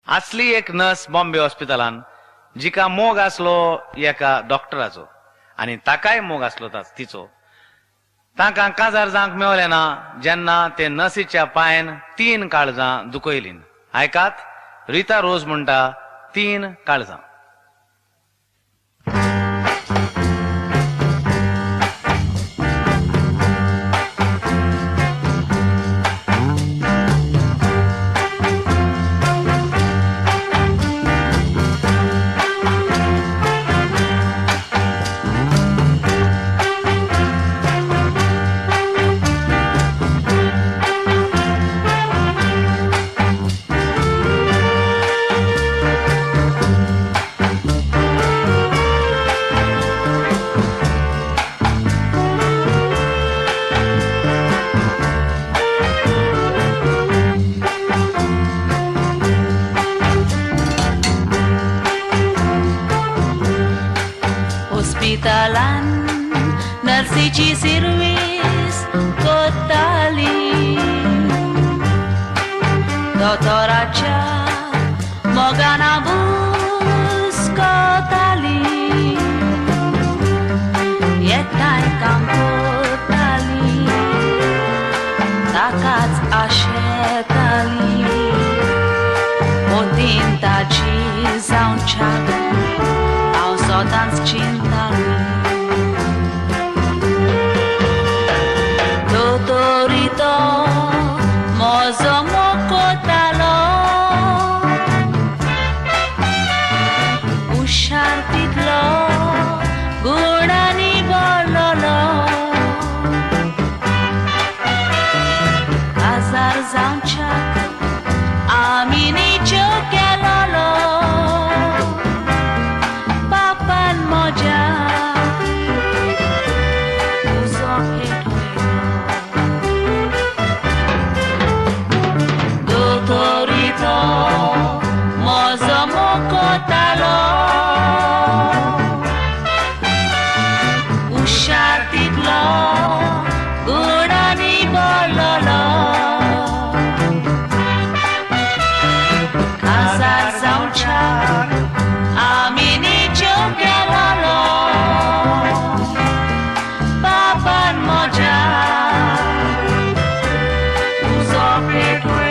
असली एक नर्स बॉम्बे हॉस्पिटलान जिका मोग आसलो एका डॉक्टराचो आणि ताकाय मोग आसलो तिचो तांकां काजार जावंक मेवलें ना जेन्ना ते नर्सीच्या पांयान 3 काळजां दुखयलीं. आयकात रिता रोज म्हणटा 3 काळजां. Hospitalan nursiची सर्विस कोताली दोतोराच्या मोगाना बुसकोताली एकठांय काम कोताली ताकाच आशेताली मोतीन ताची जावच्याक हांव सोदांच चिंताली. दोतोरीतो म्हजो मोकोतालो हुशार तितलो गुणांनी भरलोलो आजार जावच्याक आमी नीच्यो केलोलो पापान म्हज्या उजो पेटयलो. दोतोरीतो म्हजो मोकोतालो हुशार तितलो गुणांनी भरलोलो आजार जावच्याक आमी नीच्यो केलोलो पापान म्हज्या उजो पेटयलो.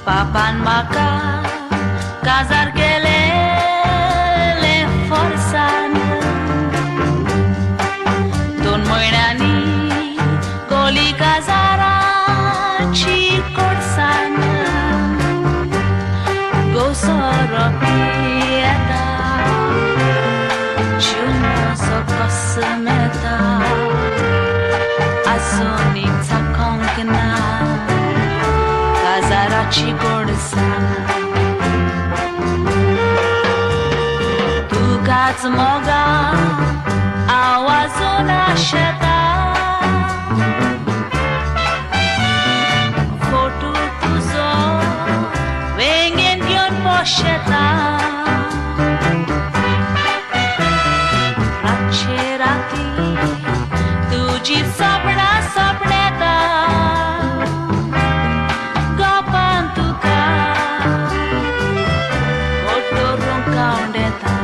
पापान म्हाका काजार केलें फोर्सान 2 म्हयन्यांनी गोली काजाराची कोर्सान गोसोरोपी येता जीव म्हजो कसम येता आजूनी चाखोंक ना काजाराची गोडसाण. तुकाच मोगा आवाजून आशेता फोटू तुजो वेंगेन घेवन पोशेता रातचे राती तुजी सपनां सपनेता गोपान तुका ओटोरूंक कावंड येता.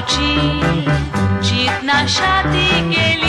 तुझी चितना शादी केली